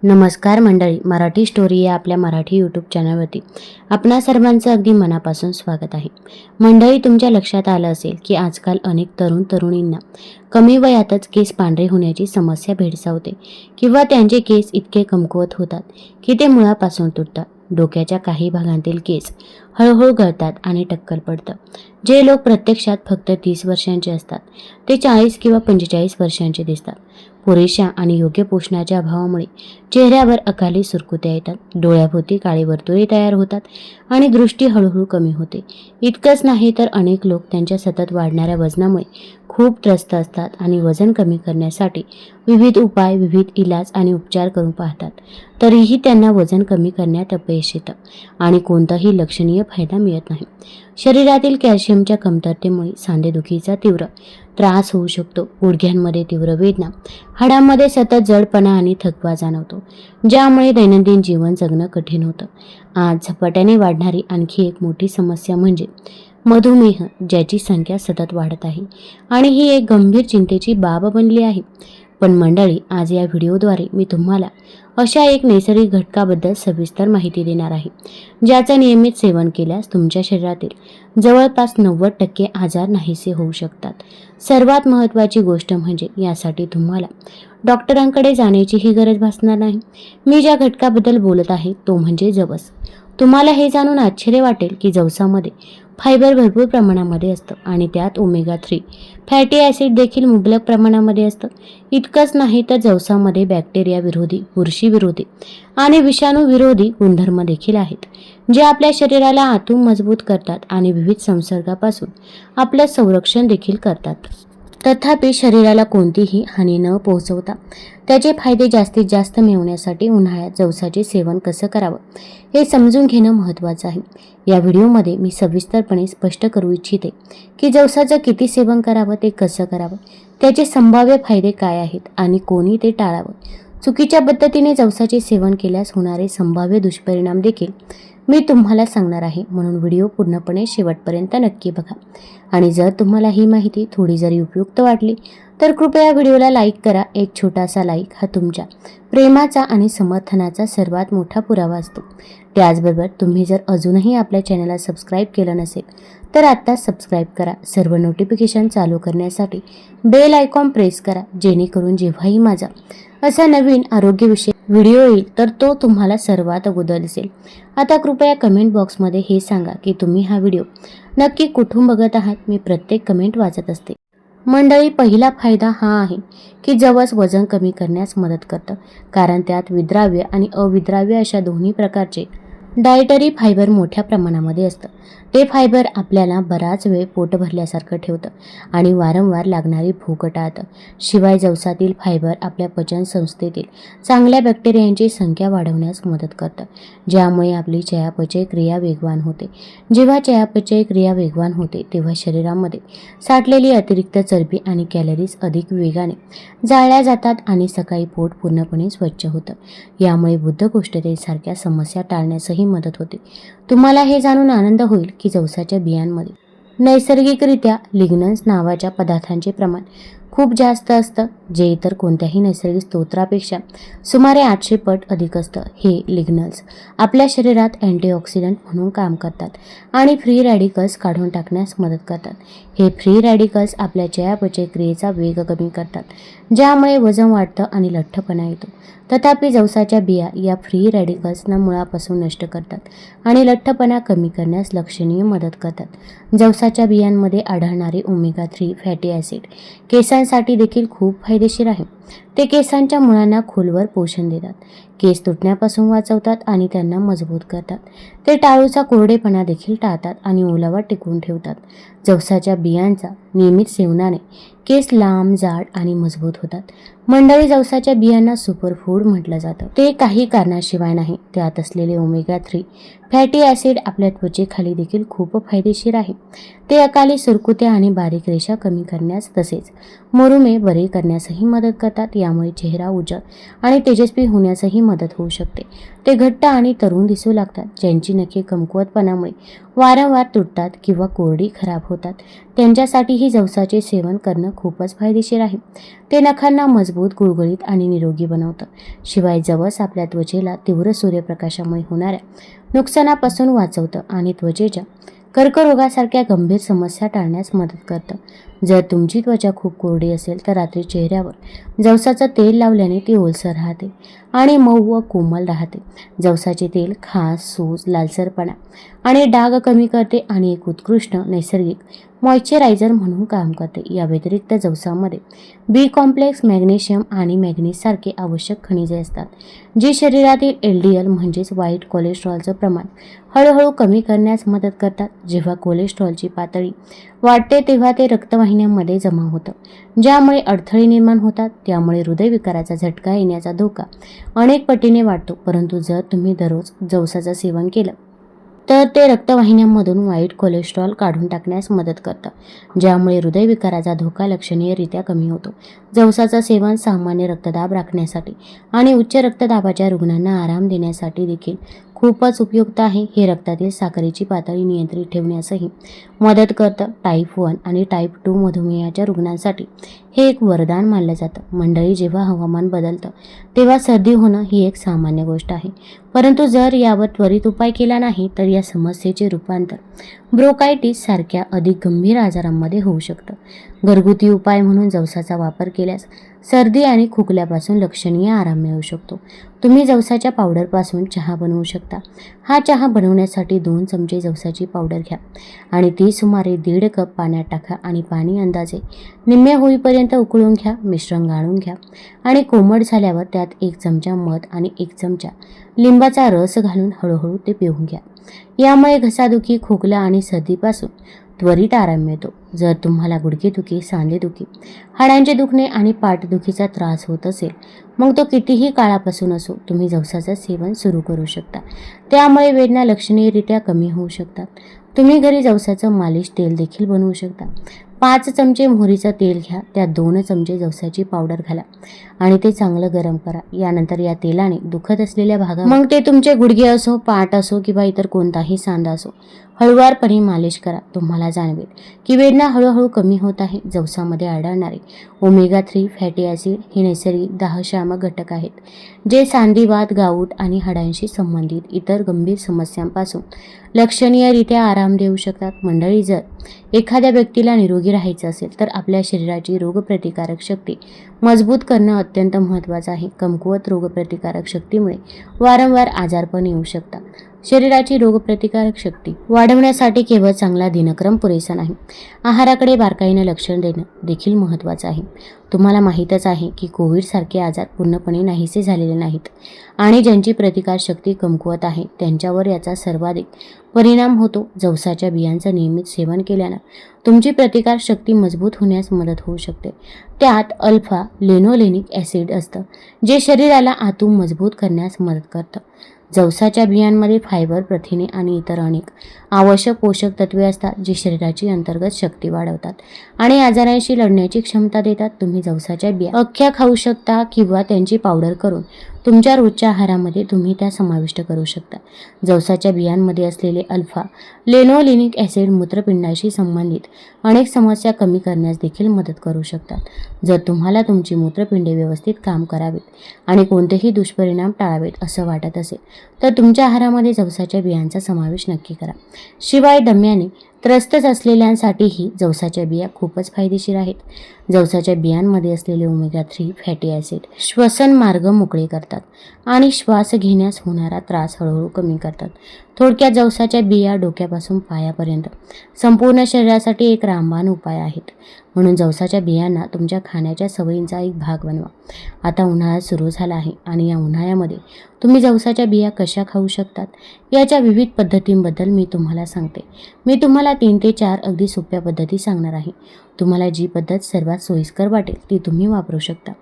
नमस्कार मंडळी, मराठी स्टोरी या आपल्या मराठी यूट्यूब चॅनलवरती आपणा सर्वांचं अगदी मनापासून स्वागत आहे. मंडळी, तुमच्या लक्षात आलं असेल की आजकाल अनेक तरुणींना कमी वयातच केस पांढरे होण्याची समस्या भेडसावते किंवा त्यांचे केस इतके कमकुवत होतात की ते मुळापासून तुटतात. डोक्याच्या काही भागांतील केस हळूहळू गळतात आणि टक्कल पडतं. जे लोक प्रत्यक्षात फक्त 30 वर्षांचे असतात ते 40 किंवा 45 वर्षांचे दिसतात. पुरेशा आणि योग्य पोषणाच्या अभावामुळे चेहऱ्यावर अकाली सुरकुत्या येतात, डोळ्याभोवती काळी वर्तुळे तयार होतात आणि दृष्टी हळूहळू कमी होते. इतकंच नाही तर अनेक लोक त्यांच्या सतत वाढणाऱ्या वजनामुळे खूप त्रस्त असतात आणि वजन कमी करण्यासाठी विविध उपाय, विविध इलाज आणि उपचार करून पाहतात. तरीही त्यांना वजन कमी करण्यात अपयश येतं आणि कोणताही लक्षणीय फायदा मिळत नाही. शरीरातील कॅल्शियमच्या कमतरतेमुळे सांधेदुखीचा तीव्र त्रास होऊ शकतो, गुडघ्यांमध्ये तीव्र वेदना, हाडांमध्ये सतत जडपणा आणि थकवा जाणवतो, ज्यामुळे दैनंदिन जीवन जगणं कठीण होतं. आज झपाट्याने वाढणारी आणखी एक मोठी समस्या म्हणजे मधुमेह, ज्याची संख्या सतत वाढत आहे आणि ही एक गंभीर चिंतेची बाब बनली आहे. पण मंडळी, आज या व्हिडिओद्वारे मी तुम्हाला अशा एक नैसर्गिक घटकाबद्दल सविस्तर माहिती देणार आहे, ज्याचं नियमित सेवन केल्यास तुमच्या शरीरातील जवळपास 90% आजार नाहीसे होऊ शकतात. सर्वात महत्त्वाची गोष्ट म्हणजे यासाठी तुम्हाला डॉक्टरांकडे जाण्याचीही गरज भासणार नाही. मी ज्या घटकाबद्दल बोलत आहे तो म्हणजे जवस. तुम्हाला हे जाणून आश्चर्य वाटेल की जवसामध्ये फायबर भरपूर प्रमाणामध्ये असतं आणि त्यात ओमेगा 3 फॅटी ॲसिड देखील मुबलक प्रमाणामध्ये असतं. इतकंच नाही तर जवसामध्ये बॅक्टेरिया विरोधी, बुरशी विरोधी आणि विषाणू विरोधी गुणधर्म देखील आहेत, जे आपल्या शरीराला आतून मजबूत करतात आणि विविध संसर्गापासून आपलं संरक्षण देखील करतात. तथापि शरीराला कोणतीही हानी न पोहोचवता त्याचे फायदे जास्तीत जास्त मिळवण्यासाठी उन्हाळ्यात जवसाचे सेवन कसं करावं हे समजून घेणं महत्त्वाचं आहे. या व्हिडिओमध्ये मी सविस्तरपणे स्पष्ट करू इच्छिते की जवसाचं किती सेवन करावं, ते कसं करावं, त्याचे संभाव्य फायदे काय आहेत आणि कोणी ते टाळावं. चुकीच्या पद्धतीने जवसाचे सेवन केल्यास होणारे संभाव्य दुष्परिणाम देखील मी तुम्हाला सांगणार आहे, म्हणून व्हिडिओ पूर्णपणे शेवटपर्यंत नक्की बघा. आणि जर तुम्हाला ही माहिती थोडी जरी उपयुक्त वाटली तर कृपया व्हिडिओला लाईक करा. एक छोटासा लाईक हा तुमच्या प्रेमाचा आणि समर्थनाचा सर्वात मोठा पुरावा असतो. त्याचबरोबर तुम्ही जर अजूनही आपल्या चॅनलला सबस्क्राईब केलं नसेल तर आत्ताच सबस्क्राईब करा. सर्व नोटिफिकेशन चालू करण्यासाठी बेल आयकॉन प्रेस करा, जेणेकरून जेव्हाही माझा असा नवीन आरोग्यविषयक व्हिडिओ येईल तर तो तुम्हाला सर्वात अगोदर दिसेल. आता कृपया कमेंट बॉक्समध्ये हे सांगा की तुम्ही हा व्हिडिओ नक्की कुठून बघत आहात. मी प्रत्येक कमेंट वाचत असते. मंडळी, पहिला फायदा हा आहे की जवस वजन कमी करण्यास मदत करतं, कारण त्यात विद्राव्य आणि अविद्राव्य अशा दोन्ही प्रकारचे डायटरी फायबर मोठ्या प्रमाणामध्ये असतं. ते फायबर आपल्याला बराच वेळ पोट भरल्यासारखं ठेवतं आणि वारंवार लागणारी भूक टाळतं. शिवाय जवसातील फायबर आपल्या पचन संस्थेतील चांगल्या बॅक्टेरियांची संख्या वाढवण्यास मदत करतं, ज्यामुळे आपली चयापचय क्रिया वेगवान होते. जेव्हा चयापचय क्रिया वेगवान होते तेव्हा शरीरामध्ये साठलेली अतिरिक्त चरबी आणि कॅलरीज अधिक वेगाने जाळल्या जातात आणि सकाळी पोट पूर्णपणे स्वच्छ होतं. यामुळे बद्धकोष्ठतेसारख्या समस्या टाळण्यासही मदत होते. तुम्हाला हे जाणून आनंद होईल की जवसाच्या बियांमध्ये नैसर्गिकरित्या लिग्नन्स नावाच्या पदार्थांचे प्रमाण खूप जास्त असतं, जे इतर कोणत्याही नैसर्गिक स्तोत्रापेक्षा सुमारे 800 पट अधिक असतं. हे लिग्नन्स आपल्या शरीरात अँटीऑक्सिडंट म्हणून काम करतात आणि फ्री रॅडिकल्स काढून टाकण्यास मदत करतात. हे फ्री रॅडिकल्स आपल्या चयापचय क्रियेचा वेग कमी करतात, ज्यामुळे वजन वाढतं आणि लठ्ठपणा येतो. तथापि जवसाच्या बिया या फ्री रॅडिकल्सना मुळापासून नष्ट करतात आणि लठ्ठपणा कमी करण्यास लक्षणीय मदत करतात. जवसाच्या बियांमध्ये आढळणारे ओमेगा 3 फॅटी ॲसिड केसांसाठी देखील खूप फायदेशीर आहे. ते केसांच्या मुळांना खोलवर पोषण देतात, केस तुटण्यापासून वाचवतात आणि त्यांना मजबूत करतात. ते टाळूचा कोरडेपणा देखील टाळतात आणि ओलावा टिकवून ठेवतात. जवसाच्या बियांचा नियमित सेवनाने केस लांब, जाड आणि मजबूत होतात. मंडळी, जवसाच्या बियांना सुपरफूड म्हटलं जातं. ते काही कारणाशिवाय नाही. त्यात असलेले ओमेगा 3 फॅटी ॲसिड आपल्या त्वचेखाली देखील खूप फायदेशीर आहे. ते अकाली सुरकुत्या आणि बारीक रेषा कमी करण्यास तसेच मधुमेह बरे करण्यासही मदत करतात. यामुळे चेहरा उज्ज्वल आणि तेजस्वी होण्यासही मदत होऊ शकते. ते घट्ट आणि तरुण दिसू लागतात. ज्यांची नखे कमकुवतपणामुळे वारंवार तुटतात किंवा कोरडी खराब होतात, त्यांच्यासाठीही जवसाचे सेवन करणं खूपच फायदेशीर आहे. ते नखांना मजबूत, गुळगुळीत आणि निरोगी बनवतं. शिवाय जवस आपल्या त्वचेला तीव्र सूर्यप्रकाशामुळे होणाऱ्या नुकसानापासून वाचवतं आणि त्वचेच्या कर्करोगासारख्या गंभीर समस्या टाळण्यास मदत करतं. जर तुमची त्वचा खूप कोरडी असेल तर रात्री चेहऱ्यावर जवसाचं तेल लावल्याने ती ओलसर राहते आणि मऊ व कोमल राहते. जवसाचे तेल खाज, सूज, लालसरपणा आणि डाग कमी करते आणि एक उत्कृष्ट नैसर्गिक मॉइश्चरायझर म्हणून काम करते. या व्यतिरिक्त जवसामध्ये बी कॉम्प्लेक्स, मॅग्नेशियम आणि मॅग्नीज सारखे आवश्यक खनिजे असतात, जी शरीरातील LDL म्हणजेच वाईट कोलेस्ट्रॉलचं प्रमाण हळूहळू कमी करण्यास मदत करतात. जेव्हा कोलेस्ट्रॉलची पातळी वाढते तेव्हा ते रक्तवाहिन्यांमध्ये जमा होतं, ज्यामुळे अडथळे निर्माण होतात. त्यामुळे हृदयविकाराचा झटका येण्याचा धोका अनेक पटीने वाढतो. परंतु जर तुम्ही दररोज जवसाचं सेवन केलं तर ते रक्तवाहिन्यांमधून वाईट कोलेस्ट्रॉल काढून टाकण्यास मदत करतं, ज्यामुळे हृदयविकाराचा धोका लक्षणीयरित्या कमी होतो. जवसाचं सेवन सामान्य रक्तदाब राखण्यासाठी आणि उच्च रक्तदाबाच्या रुग्णांना आराम देण्यासाठी देखील खूपच उपयुक्त आहे. हे रक्तातील साखरेची पातळी नियंत्रित ठेवण्यासही मदत करतं. टाईप 1 आणि टाईप 2 मधुमेहाच्या रुग्णांसाठी हे एक वरदान मानलं जातं. मंडळी, जेव्हा हवामान बदलतं तेव्हा सर्दी होणं ही एक सामान्य गोष्ट आहे. परंतु जर यावर त्वरित उपाय केला नाही तर या समस्येचे रूपांतर ब्रोंकायटिस सारख्या अधिक गंभीर आजारांमध्ये होऊ शकतं. घरगुती उपाय म्हणून जवसाचा वापर केल्यास सर्दी आणि खोकल्यापासून लक्षणीय आराम मिळू शकतो. तुम्ही जवसाच्या पावडरपासून चहा बनवू शकता. हा चहा बनवण्यासाठी 2 चमचे जवसाची पावडर घ्या आणि ती सुमारे 1.5 कप पाण्यात टाका आणि पाणी अंदाजे निम्मे होईपर्यंत उकळून घ्या. मिश्रण गाळून घ्या आणि कोमट झाल्यावर त्यात 1 चमचा मध आणि 1 चमचा लिंबाचा रस घालून हळूहळू ते पिऊन घ्या. यामुळे घसादुखी, खोकला आणि सर्दीपासून त्वरित आराम मिळतो. जर तुम्हाला गुडघेदुखी, सांधेदुखी, हाडांचे दुखणे आणि पाठदुखीचा त्रास होत असेल, मग तो कितीही काळापासून असो, तुम्ही जवसाचं सेवन सुरू करू शकता. त्यामुळे वेदना लक्षणीयरित्या कमी होऊ शकतात. तुम्ही घरी जवसाचं मालिश तेल देखील बनवू शकता. 5 चमचे मोहरीचं तेल घ्या, त्यात 2 चमचे जवसाची पावडर घाला आणि ते चांगलं गरम करा. यानंतर या तेलाने दुखत असलेल्या भागावर, मग ते तुमचे गुडघे असो, पाठ असो किंवा इतर कोणताही सांधा असो, हळुवारपणे मालिश करा. तुम्हाला जाणवेल की वेदना हळूहळू कमी होत आहे. जवसामध्ये आढळणारे ओमेगा 3 फॅटी ॲसिड हे नैसर्गिक दाहशामक घटक आहेत, जे सांधीवात, गाऊट आणि हाडांशी संबंधित इतर गंभीर समस्यांपासून लक्षणीयरित्या आराम देऊ शकतात. मंडळी, जर एखाद्या व्यक्तीला निरोगी राहायचं असेल तर आपल्या शरीराची रोगप्रतिकारक शक्ती मजबूत करणं अत्यंत महत्त्वाचं आहे. कमकुवत रोगप्रतिकारक शक्तीमुळे वारंवार आजारपण येऊ शकतात. शरीराची रोगप्रतिकारक शक्ती वाढवण्यासाठी केवळ चांगला दिनक्रम पुरेसा नाही, आहाराकडे बारकाईनं लक्ष देणं देखील महत्त्वाचं आहे. तुम्हाला माहीतच आहे की कोविडसारखे आजार पूर्णपणे नाहीसे झालेले नाहीत आणि ज्यांची प्रतिकारशक्ती कमकुवत आहे त्यांच्यावर याचा सर्वाधिक परिणाम होतो. जवसाच्या बियांचं नियमित सेवन केल्यानं तुमची प्रतिकारशक्ती मजबूत होण्यास मदत होऊ शकते. त्यात अल्फा लेनोलेनिक ॲसिड असतं, जे शरीराला आतून मजबूत करण्यास मदत करतं. जवसाच्या बियांमध्ये फायबर, प्रथिने आणि इतर अनेक आवश्यक पोषक तत्वे असतात, जी शरीराची अंतर्गत शक्ती वाढवतात आणि आजारांशी लढण्याची क्षमता देतात. तुम्ही जवसाच्या बिया अख्ख्या खाऊ शकता किंवा त्यांची पावडर करून तुमच्या रोजच्या आहारामध्ये तुम्ही त्या समाविष्ट करू शकता. जवसाच्या बियांमध्ये असलेले अल्फा लेनोलेनिक ॲसिड मूत्रपिंडाशी संबंधित अनेक समस्या कमी करण्यास देखील मदत करू शकतात. जर तुम्हाला तुमची मूत्रपिंडे व्यवस्थित काम करावेत आणि कोणतेही दुष्परिणाम टाळावेत असं वाटत असेल तर तुमच्या आहारामध्ये जवसाच्या बियांचा समावेश नक्की करा. शिवाय दम्याने त्रस्त असलेल्यांसाठीही जवसाच्या बिया खूपच फायदेशीर आहेत. जवसाच्या बियांमध्ये असलेले ओमेगा 3 फॅटी ॲसिड श्वसन मार्ग मोकळे करतात आणि श्वास घेण्यास होणारा त्रास हळूहळू कमी करतात. थोडक्यात जवसाच्या बिया डोक्यापासून पायापर्यंत संपूर्ण शरीरासाठी एक रामबाण उपाय आहेत. म्हणून जवसाच्या बियांना तुमच्या खाण्याच्या सवयींचा एक भाग बनवा. आता उन्हाळा सुरू झाला आहे आणि या उन्हाळ्यामध्ये तुम्ही जवसाच्या बिया कशा खाऊ शकतात याच्या विविध पद्धतींबद्दल मी तुम्हाला सांगते. मी तुम्हाला 3 ते 4 अगदी सोप्या पद्धती सांगणार आहे. तुम्हाला जी पद्धत सर्वात सोयीस्कर वाटेल ती तुम्ही वापरू शकता.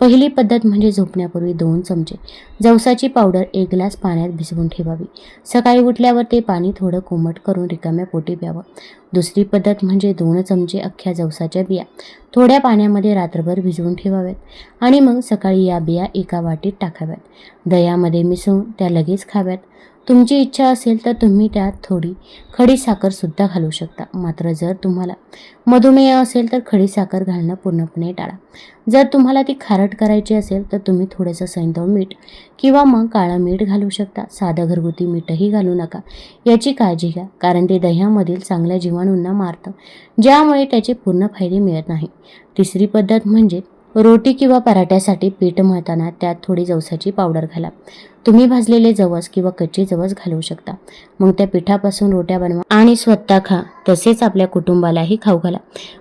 पहिली पद्धत म्हणजे झोपण्यापूर्वी 2 चमचे जवसाची पावडर 1 ग्लास पाण्यात भिजवून ठेवावी. सकाळी उठल्यावर ते पाणी थोडं कोमट करून रिकाम्या पोटी प्यावं. दुसरी पद्धत म्हणजे 2 चमचे अख्ख्या जवसाच्या बिया थोड्या पाण्यामध्ये रात्रभर भिजवून ठेवाव्यात आणि मग सकाळी या बिया एका वाटीत टाकाव्यात. दह्यामध्ये मिसळून त्या लगेच खाव्यात. तुमची इच्छा असेल तर तुम्ही त्यात थोडी खडी साखरसुद्धा घालू शकता. मात्र जर तुम्हाला मधुमेह असेल तर खडी साखर घालणं पूर्णपणे टाळा. जर तुम्हाला ती खारट करायची असेल तर तुम्ही थोडंसं सैंधव मीठ किंवा मग काळं मीठ घालू शकता. साधं घरगुती मीठही घालू नका. याची काळजी घ्या, कारण ते दह्यामधील चांगल्या जीवाणूंना मारतं, ज्यामुळे त्याचे पूर्ण फायदे मिळत नाही. तिसरी पद्धत म्हणजे रोटी किंवा पराठ्यासाठी पीठ मळताना त्यात थोडी जवसाची पावडर घाला. तुम्ही भाजलेले जवस किंवा कच्चे जवस घालू शकता. मग त्या पिठापासून रोट्या बनवा आणि स्वतः खा, तसेच आपल्या कुटुंबालाही खाऊ घाला.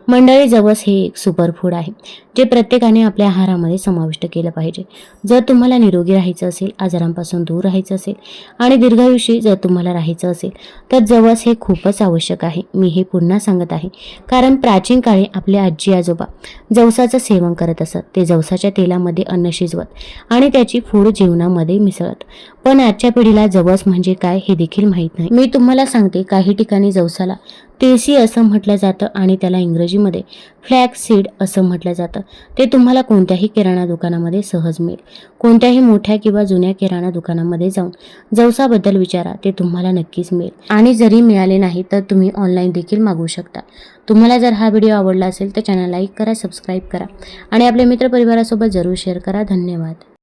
मंडळी, जवस हे एक सुपरफूड आहे, जे प्रत्येकाने आपल्या आहारामध्ये समाविष्ट केलं पाहिजे. जर तुम्हाला निरोगी राहायचं असेल, आजारांपासून दूर राहायचं असेल आणि दीर्घायुषी जर तुम्हाला राहायचं असेल तर जवस हे खूपच आवश्यक आहे. मी हे पुन्हा सांगत आहे, कारण प्राचीन काळी आपले आजी आजोबा जवसाचं सेवन करत असत. ते जवसाच्या तेलामध्ये अन्न शिजवत आणि त्याची फूड जीवनामध्ये मिसळत. पण आजच्या पिढीला जवस म्हणजे काय हे देखील माहीत नाही. मी तुम्हाला सांगते, काही ठिकाणी जवसाला तुळसी असं म्हटलं जातं आणि त्याला इंग्रजीमध्ये फ्लॅक्स सीड असं म्हटलं जातं. ते तुम्हाला कोणत्याही किराणा दुकानामध्ये सहज मिळेल. कोणत्याही मोठ्या किंवा जुन्या किराणा दुकानामध्ये जाऊन जवसाबद्दल विचारा, ते तुम्हाला नक्कीच मिळेल. आणि जरी मिळाले नाही तर तुम्ही ऑनलाईन देखील मागवू शकता. तुम्हाला जर हा व्हिडिओ आवडला असेल तर चॅनल लाईक करा, सबस्क्राईब करा आणि आपल्या मित्रपरिवारासोबत जरूर शेअर करा. धन्यवाद.